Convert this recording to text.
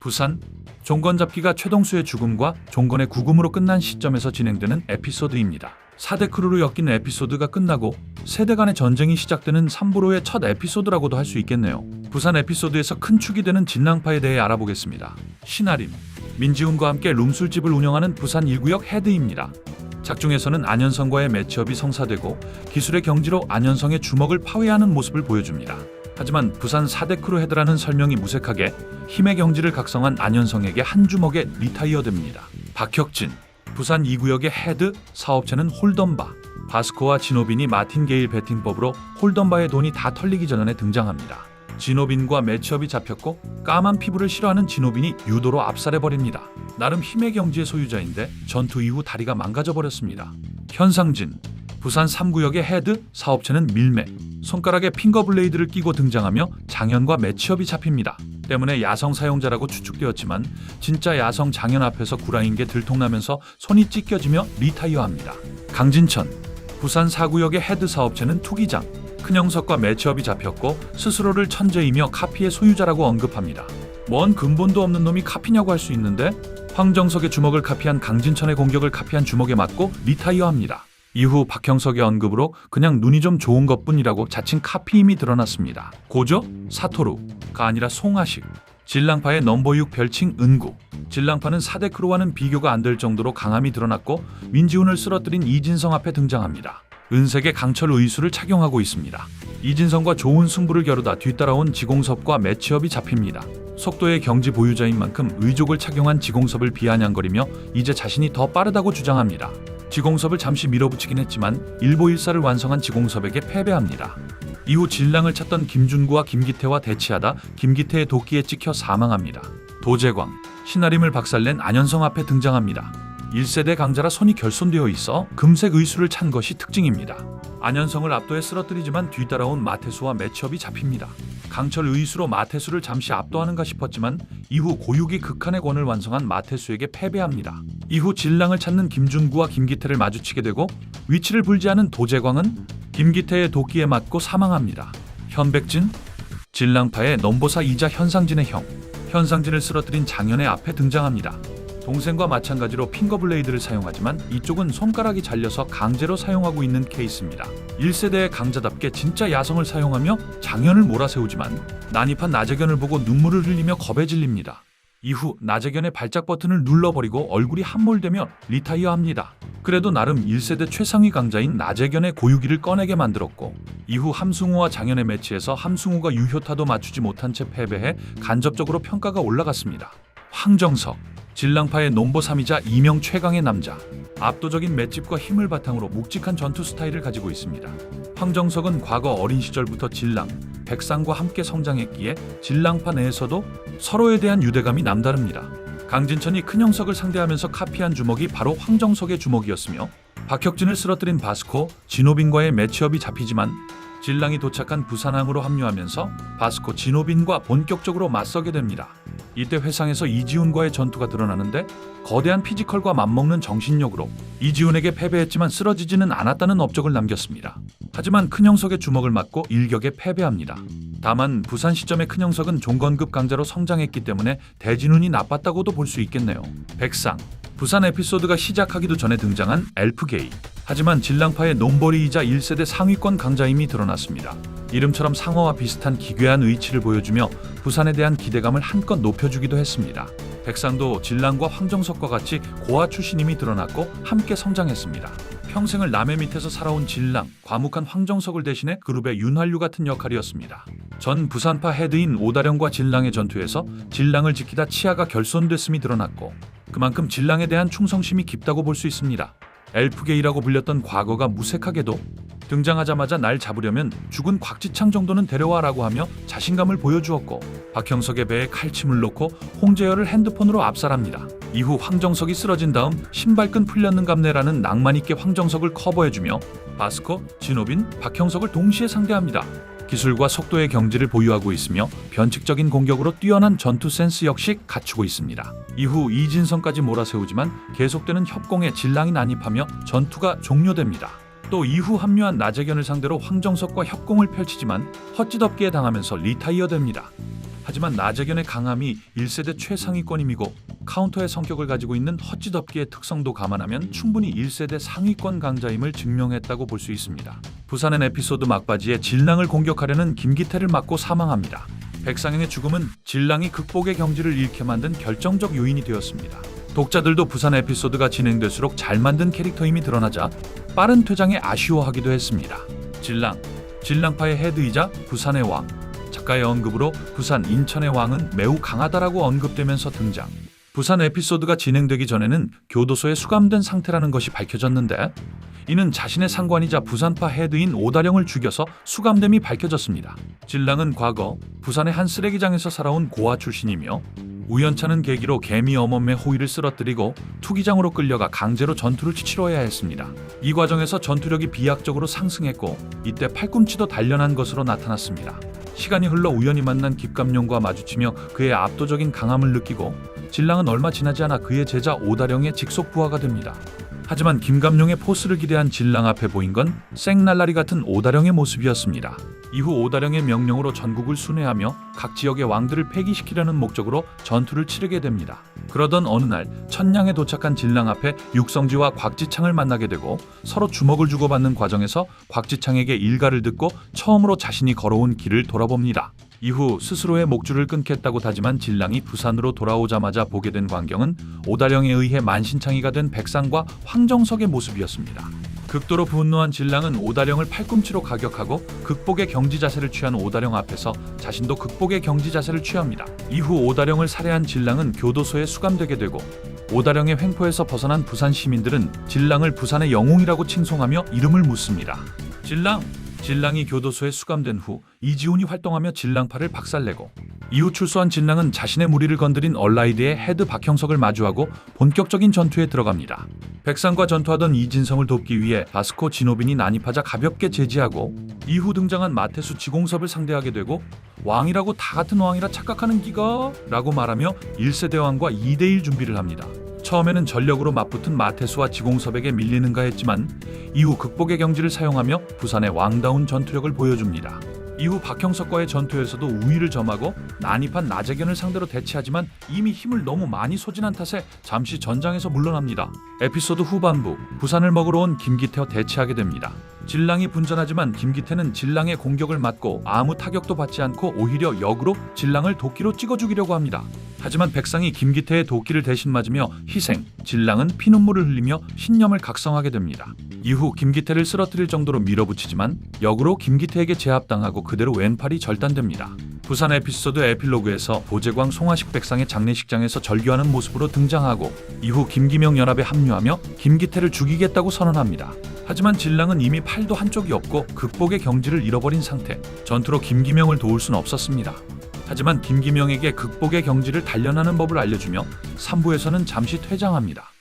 부산 종건잡기가 최동수의 죽음과 종건의 구금으로 끝난 시점에서 진행되는 에피소드입니다. 4대 크루로 엮이는 에피소드가 끝나고 세대 간의 전쟁이 시작되는 3부로의 첫 에피소드라고도 할 수 있겠네요. 부산 에피소드에서 큰 축이 되는 진랑파에 대해 알아보겠습니다. 신아림, 민지훈과 함께 룸술집을 운영하는 부산 1구역 헤드입니다. 작중에서는 안현성과의 매치업이 성사되고 기술의 경지로 안현성의 주먹을 파괴하는 모습을 보여줍니다. 하지만 부산 4대 크루 헤드라는 설명이 무색하게 힘의 경지를 각성한 안현성에게 한 주먹에 리타이어됩니다. 박혁진, 부산 2구역의 헤드, 사업체는 홀덤바. 바스코와 진호빈이 마틴 게일 배팅법으로 홀덤바의 돈이 다 털리기 전에 등장합니다. 진호빈과 매치업이 잡혔고 까만 피부를 싫어하는 진호빈이 유도로 압살해버립니다. 나름 힘의 경지의 소유자인데 전투 이후 다리가 망가져버렸습니다. 현상진, 부산 3구역의 헤드, 사업체는 밀매. 손가락에 핑거블레이드를 끼고 등장하며 장현과 매치업이 잡힙니다. 때문에 야성 사용자라고 추측되었지만 진짜 야성 장현 앞에서 구라인 게 들통나면서 손이 찢겨지며 리타이어합니다. 강진천, 부산 4구역의 헤드, 사업체는 투기장. 큰형석과 매치업이 잡혔고 스스로를 천재이며 카피의 소유자라고 언급합니다. 뭔 근본도 없는 놈이 카피냐고 할 수 있는데 황정석의 주먹을 카피한 강진천의 공격을 카피한 주먹에 맞고 리타이어합니다. 이후 박형석의 언급으로 그냥 눈이 좀 좋은 것뿐이라고 자칭 카피임이 드러났습니다. 고조, 사토루가 아니라 송아식. 진랑파의 넘버 6 별칭 은구. 진랑파는 4대 크루와는 비교가 안 될 정도로 강함이 드러났고 민지훈을 쓰러뜨린 이진성 앞에 등장합니다. 은색의 강철 의수를 착용하고 있습니다. 이진성과 좋은 승부를 겨루다 뒤따라온 지공섭과 매치업이 잡힙니다. 속도의 경지 보유자인 만큼 의족을 착용한 지공섭을 비아냥거리며 이제 자신이 더 빠르다고 주장합니다. 지공섭을 잠시 밀어붙이긴 했지만 일보일사를 완성한 지공섭에게 패배합니다. 이후 진랑을 찾던 김준구와 김기태와 대치하다 김기태의 도끼에 찍혀 사망합니다. 도재광, 신아림을 박살낸 안현성 앞에 등장합니다. 1세대 강자라 손이 결손되어 있어 금색 의수를 찬 것이 특징입니다. 안현성을 압도해 쓰러뜨리지만 뒤따라온 마태수와 매치업이 잡힙니다. 강철 의수로 마태수를 잠시 압도하는가 싶었지만 이후 고육이 극한의 권을 완성한 마태수에게 패배합니다. 이후 진랑을 찾는 김준구와 김기태를 마주치게 되고 위치를 불지하는 도재광은 김기태의 도끼에 맞고 사망합니다. 현백진, 진랑파의 넘보사이자 현상진의 형, 현상진을 쓰러뜨린 장현의 앞에 등장합니다. 동생과 마찬가지로 핑거블레이드를 사용하지만 이쪽은 손가락이 잘려서 강제로 사용하고 있는 케이스입니다. 1세대의 강자답게 진짜 야성을 사용하며 장현을 몰아세우지만 난입한 나재견을 보고 눈물을 흘리며 겁에 질립니다. 이후 나재견의 발작 버튼을 눌러버리고 얼굴이 함몰되며 리타이어합니다. 그래도 나름 1세대 최상위 강자인 나재견의 고유기를 꺼내게 만들었고 이후 함승우와 장현의 매치에서 함승우가 유효타도 맞추지 못한 채 패배해 간접적으로 평가가 올라갔습니다. 황정석, 진랑파의 넘버 3이자 이명 최강의 남자. 압도적인 맷집과 힘을 바탕으로 묵직한 전투 스타일을 가지고 있습니다. 황정석은 과거 어린 시절부터 진랑, 백상과 함께 성장했기에 진랑파 내에서도 서로에 대한 유대감이 남다릅니다. 강진천이 큰형석을 상대하면서 카피한 주먹이 바로 황정석의 주먹이었으며 박혁진을 쓰러뜨린 바스코, 진호빈과의 매치업이 잡히지만 진랑이 도착한 부산항으로 합류하면서 바스코, 진호빈과 본격적으로 맞서게 됩니다. 이때 회상에서 이지훈과의 전투가 드러나는데 거대한 피지컬과 맞먹는 정신력으로 이지훈에게 패배했지만 쓰러지지는 않았다는 업적을 남겼습니다. 하지만 큰형석의 주먹을 맞고 일격에 패배합니다. 다만 부산 시점의 큰형석은 종건급 강자로 성장했기 때문에 대진운이 나빴다고도 볼 수 있겠네요. 백상, 부산 에피소드가 시작하기도 전에 등장한 엘프게이. 하지만 진랑파의 nom버리이자 1세대 상위권 강자임이 드러났습니다. 이름처럼 상어와 비슷한 기괴한 의치를 보여주며 부산에 대한 기대감을 한껏 높여주기도 했습니다. 백상도 진랑과 황정석과 같이 고아 출신임이 드러났고 함께 성장했습니다. 평생을 남의 밑에서 살아온 진랑, 과묵한 황정석을 대신해 그룹의 윤활유 같은 역할이었습니다. 전 부산파 헤드인 오다령과 진랑의 전투에서 진랑을 지키다 치아가 결손됐음이 드러났고 그만큼 진랑에 대한 충성심이 깊다고 볼 수 있습니다. 엘프게이라고 불렸던 과거가 무색하게도 등장하자마자 날 잡으려면 죽은 곽지창 정도는 데려와라고 하며 자신감을 보여주었고 박형석의 배에 칼침을 놓고 홍재열을 핸드폰으로 압살합니다. 이후 황정석이 쓰러진 다음 신발끈 풀렸는갑네라는 낭만있게 황정석을 커버해주며 바스코, 진호빈, 박형석을 동시에 상대합니다. 기술과 속도의 경지를 보유하고 있으며 변칙적인 공격으로 뛰어난 전투 센스 역시 갖추고 있습니다. 이후 이진성까지 몰아세우지만 계속되는 협공에 진랑이 난입하며 전투가 종료됩니다. 또 이후 합류한 나재견을 상대로 황정석과 협공을 펼치지만 헛짓없기에 당하면서 리타이어됩니다. 하지만 나재견의 강함이 1세대 최상위권임이고 카운터의 성격을 가지고 있는 헛짓없기의 특성도 감안하면 충분히 1세대 상위권 강자임을 증명했다고 볼 수 있습니다. 부산행 에피소드 막바지에 진랑을 공격하려는 김기태를 맞고 사망합니다. 백상영의 죽음은 진랑이 극복의 경지를 잃게 만든 결정적 요인이 되었습니다. 독자들도 부산 에피소드가 진행될수록 잘 만든 캐릭터임이 드러나자 빠른 퇴장에 아쉬워하기도 했습니다. 진랑파의 헤드이자 부산의 왕, 작가의 언급으로 부산 인천의 왕은 매우 강하다라고 언급되면서 등장. 부산 에피소드가 진행되기 전에는 교도소에 수감된 상태라는 것이 밝혀졌는데 이는 자신의 상관이자 부산파 헤드인 오다령을 죽여서 수감됨이 밝혀졌습니다. 진랑은 과거 부산의 한 쓰레기장에서 살아온 고아 출신이며 우연찮은 계기로 개미 어멈의 호의를 쓰러뜨리고 투기장으로 끌려가 강제로 전투를 치러야 했습니다. 이 과정에서 전투력이 비약적으로 상승했고 이때 팔꿈치도 단련한 것으로 나타났습니다. 시간이 흘러 우연히 만난 김감룡과 마주치며 그의 압도적인 강함을 느끼고 진랑은 얼마 지나지 않아 그의 제자 오다령의 직속 부하가 됩니다. 하지만 김감룡의 포스를 기대한 진랑 앞에 보인 건 생날라리 같은 오다령의 모습이었습니다. 이후 오다령의 명령으로 전국을 순회하며 각 지역의 왕들을 폐기시키려는 목적으로 전투를 치르게 됩니다. 그러던 어느 날 천냥에 도착한 진랑 앞에 육성지와 곽지창을 만나게 되고 서로 주먹을 주고받는 과정에서 곽지창에게 일가를 듣고 처음으로 자신이 걸어온 길을 돌아봅니다. 이후 스스로의 목줄을 끊겠다고 다짐한 진랑이 부산으로 돌아오자마자 보게 된 광경은 오다령에 의해 만신창이가 된 백상과 황정석의 모습이었습니다. 극도로 분노한 진랑은 오다령을 팔꿈치로 가격하고 극복의 경지 자세를 취한 오다령 앞에서 자신도 극복의 경지 자세를 취합니다. 이후 오다령을 살해한 진랑은 교도소에 수감되게 되고 오다령의 횡포에서 벗어난 부산 시민들은 진랑을 부산의 영웅이라고 칭송하며 이름을 묻습니다. 진랑이 교도소에 수감된 후 이지훈이 활동하며 진랑파를 박살내고 이후 출소한 진랑은 자신의 무리를 건드린 얼라이드의 헤드 박형석을 마주하고 본격적인 전투에 들어갑니다. 백상과 전투하던 이진성을 돕기 위해 바스코 진호빈이 난입하자 가볍게 제지하고 이후 등장한 마테수 지공섭을 상대하게 되고 왕이라고 다 같은 왕이라 착각하는 기가? 라고 말하며 1세대 왕과 2대1 준비를 합니다. 처음에는 전력으로 맞붙은 마테수와 지공섭에게 밀리는가 했지만 이후 극복의 경지를 사용하며 부산의 왕다운 전투력을 보여줍니다. 이후 박형석과의 전투에서도 우위를 점하고 난입한 나재견을 상대로 대치하지만 이미 힘을 너무 많이 소진한 탓에 잠시 전장에서 물러납니다. 에피소드 후반부 부산을 먹으러 온 김기태와 대치하게 됩니다. 진랑이 분전하지만 김기태는 진랑의 공격을 맞고 아무 타격도 받지 않고 오히려 역으로 진랑을 도끼로 찍어 죽이려고 합니다. 하지만 백상이 김기태의 도끼를 대신 맞으며 희생, 진랑은 피눈물을 흘리며 신념을 각성하게 됩니다. 이후 김기태를 쓰러뜨릴 정도로 밀어붙이지만 역으로 김기태에게 제압당하고 그대로 왼팔이 절단됩니다. 부산 에피소드 에필로그에서 보재광 송하식 백상의 장례식장에서 절규하는 모습으로 등장하고 이후 김기명 연합에 합류하며 김기태를 죽이겠다고 선언합니다. 하지만 진랑은 이미 팔도 한쪽이 없고 극복의 경지를 잃어버린 상태, 전투로 김기명을 도울 수는 없었습니다. 하지만 김기명에게 극복의 경지를 단련하는 법을 알려주며 3부에서는 잠시 퇴장합니다.